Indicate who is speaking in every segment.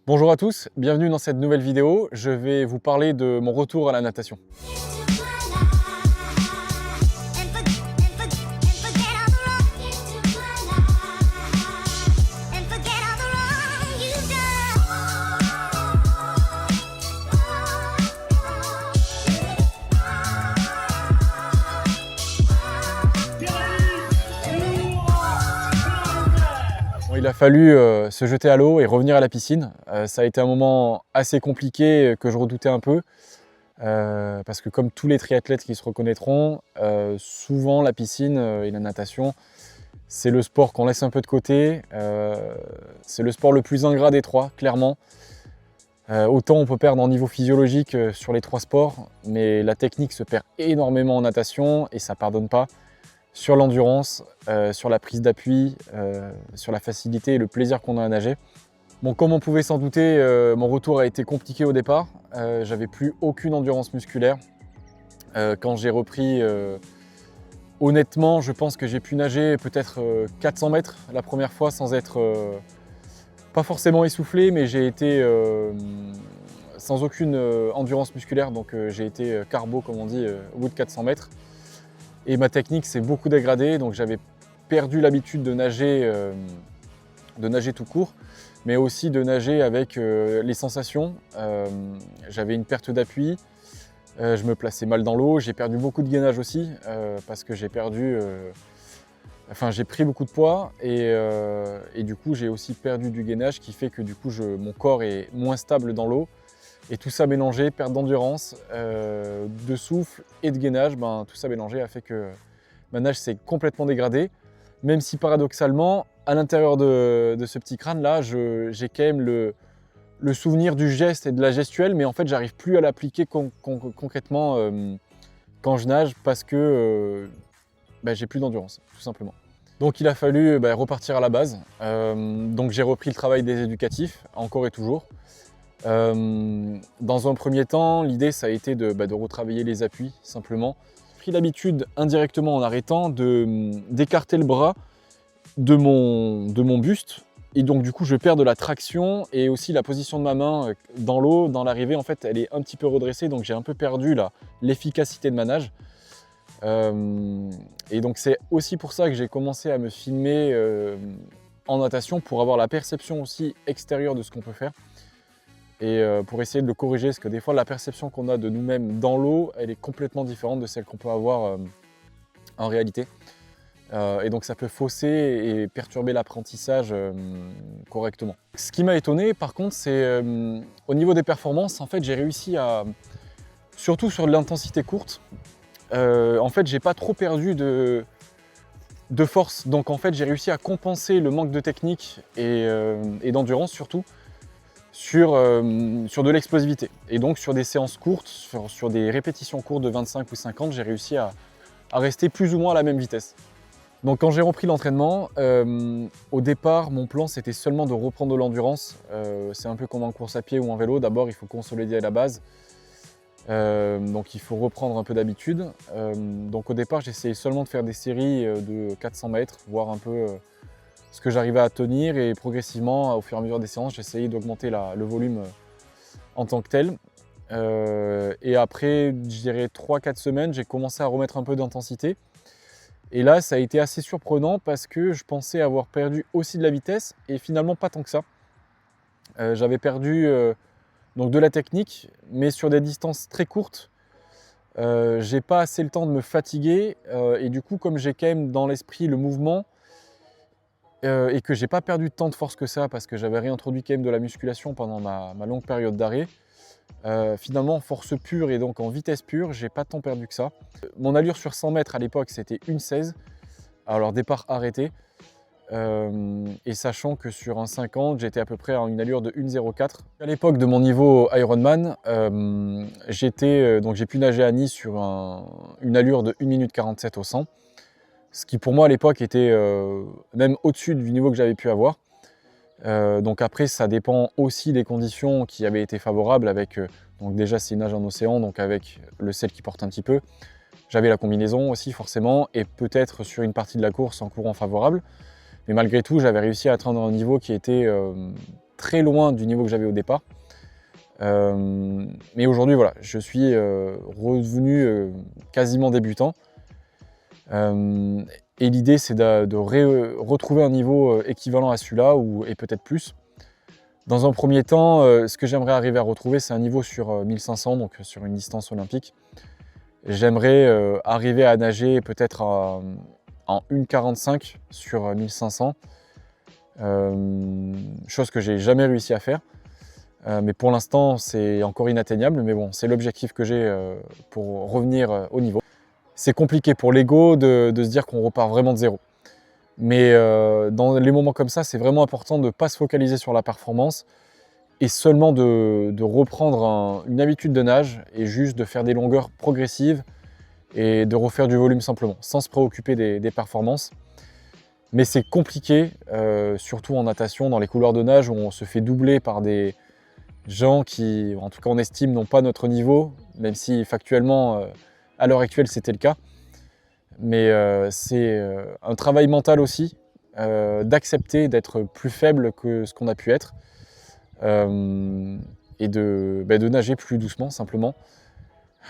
Speaker 1: Bonjour à tous, bienvenue dans cette nouvelle vidéo. Je vais vous parler de mon retour à la natation. Il a fallu se jeter à l'eau et revenir à la piscine. Ça a été un moment assez compliqué que je redoutais un peu. Parce que comme tous les triathlètes qui se reconnaîtront, souvent la piscine et la natation, c'est le sport qu'on laisse un peu de côté. C'est le sport le plus ingrat des trois, clairement. Autant on peut perdre en niveau physiologique sur les trois sports, mais la technique se perd énormément en natation et ça pardonne pas. Sur l'endurance, sur la prise d'appui, sur la facilité et le plaisir qu'on a à nager. Bon, comme on pouvait s'en douter, mon retour a été compliqué au départ. J'avais plus aucune endurance musculaire. Quand j'ai repris, honnêtement, je pense que j'ai pu nager peut-être 400 mètres la première fois sans être pas forcément essoufflé, mais j'ai été sans aucune endurance musculaire, donc j'ai été carbo comme on dit au bout de 400 mètres. Et ma technique s'est beaucoup dégradée, donc j'avais perdu l'habitude de nager tout court, mais aussi de nager avec les sensations. J'avais une perte d'appui, je me plaçais mal dans l'eau, j'ai perdu beaucoup de gainage aussi, parce que j'ai pris beaucoup de poids et du coup j'ai aussi perdu du gainage qui fait que du coup mon corps est moins stable dans l'eau. Et tout ça mélangé, perte d'endurance, de souffle et de gainage, tout ça mélangé a fait que ma nage s'est complètement dégradée. Même si paradoxalement, à l'intérieur de ce petit crâne-là, j'ai quand même le souvenir du geste et de la gestuelle, mais en fait, j'arrive plus à l'appliquer concrètement quand je nage parce que j'ai plus d'endurance, tout simplement. Donc il a fallu repartir à la base. Donc j'ai repris le travail des éducatifs, encore et toujours. Dans un premier temps, l'idée ça a été de retravailler les appuis simplement. J'ai pris l'habitude indirectement en arrêtant d'écarter le bras de mon buste et donc du coup je perds de la traction et aussi la position de ma main dans l'eau, dans l'arrivée en fait elle est un petit peu redressée donc j'ai un peu perdu l'efficacité de ma nage. Et donc c'est aussi pour ça que j'ai commencé à me filmer en natation pour avoir la perception aussi extérieure de ce qu'on peut faire. Et pour essayer de le corriger, parce que des fois la perception qu'on a de nous-mêmes dans l'eau, elle est complètement différente de celle qu'on peut avoir en réalité. Et donc ça peut fausser et perturber l'apprentissage correctement. Ce qui m'a étonné par contre, c'est au niveau des performances, en fait j'ai réussi à, surtout sur de l'intensité courte, en fait j'ai pas trop perdu de force. Donc en fait j'ai réussi à compenser le manque de technique et d'endurance surtout, sur de l'explosivité. Et donc sur des séances courtes, sur des répétitions courtes de 25 ou 50, j'ai réussi à rester plus ou moins à la même vitesse. Donc quand j'ai repris l'entraînement, au départ mon plan c'était seulement de reprendre de l'endurance. C'est un peu comme en course à pied ou en vélo, d'abord il faut consolider à la base. Donc il faut reprendre un peu d'habitude. Donc au départ j'essayais seulement de faire des séries de 400 mètres, voir un peu ce que j'arrivais à tenir et progressivement, au fur et à mesure des séances, j'essayais d'augmenter le volume en tant que tel. Et après, je dirais 3-4 semaines, j'ai commencé à remettre un peu d'intensité. Et là, ça a été assez surprenant parce que je pensais avoir perdu aussi de la vitesse et finalement pas tant que ça. J'avais perdu donc de la technique, mais sur des distances très courtes. J'ai pas assez le temps de me fatiguer et du coup, comme j'ai quand même dans l'esprit le mouvement, et que j'ai pas perdu de temps de force que ça parce que j'avais réintroduit quand même de la musculation pendant ma longue période d'arrêt. Finalement en force pure et donc en vitesse pure, j'ai pas tant perdu que ça. Mon allure sur 100 mètres à l'époque c'était 1,16, alors départ arrêté. Et sachant que sur un 50, j'étais à peu près à une allure de 1,04. À l'époque de mon niveau Ironman, j'ai pu nager à Nice sur une allure de 1 minute 47 au 100. Ce qui pour moi à l'époque était même au-dessus du niveau que j'avais pu avoir. Donc après ça dépend aussi des conditions qui avaient été favorables avec, donc déjà c'est une nage en océan, donc avec le sel qui porte un petit peu. J'avais la combinaison aussi forcément et peut-être sur une partie de la course en courant favorable. Mais malgré tout j'avais réussi à atteindre un niveau qui était très loin du niveau que j'avais au départ. Mais aujourd'hui, voilà, je suis revenu quasiment débutant. Et l'idée, c'est de retrouver un niveau équivalent à celui-là, et peut-être plus. Dans un premier temps, ce que j'aimerais arriver à retrouver, c'est un niveau sur 1500, donc sur une distance olympique. J'aimerais arriver à nager peut-être en 1,45 sur 1500, chose que j'ai jamais réussi à faire. Mais pour l'instant, c'est encore inatteignable, mais bon, c'est l'objectif que j'ai pour revenir au niveau. C'est compliqué pour l'ego de se dire qu'on repart vraiment de zéro. Mais dans les moments comme ça, c'est vraiment important de ne pas se focaliser sur la performance et seulement de reprendre une habitude de nage et juste de faire des longueurs progressives et de refaire du volume simplement, sans se préoccuper des performances. Mais c'est compliqué, surtout en natation, dans les couloirs de nage où on se fait doubler par des gens qui, en tout cas on estime, n'ont pas notre niveau, même si factuellement, à l'heure actuelle, c'était le cas. Mais c'est un travail mental aussi, d'accepter d'être plus faible que ce qu'on a pu être et de nager plus doucement simplement,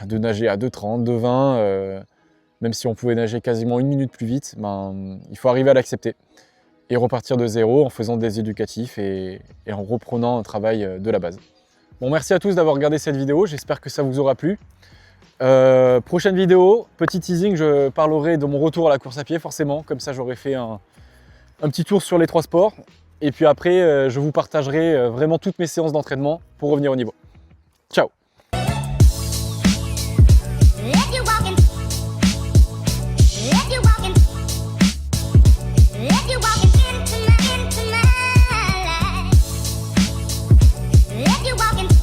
Speaker 1: de nager à 2,30, 2,20, même si on pouvait nager quasiment 1 minute plus vite, il faut arriver à l'accepter et repartir de zéro en faisant des éducatifs et en reprenant un travail de la base. Bon, merci à tous d'avoir regardé cette vidéo, j'espère que ça vous aura plu. Prochaine vidéo, petit teasing, je parlerai de mon retour à la course à pied forcément, comme ça j'aurai fait un petit tour sur les 3 sports. Et puis après, je vous partagerai vraiment toutes mes séances d'entraînement pour revenir au niveau. Ciao!
Speaker 2: Walking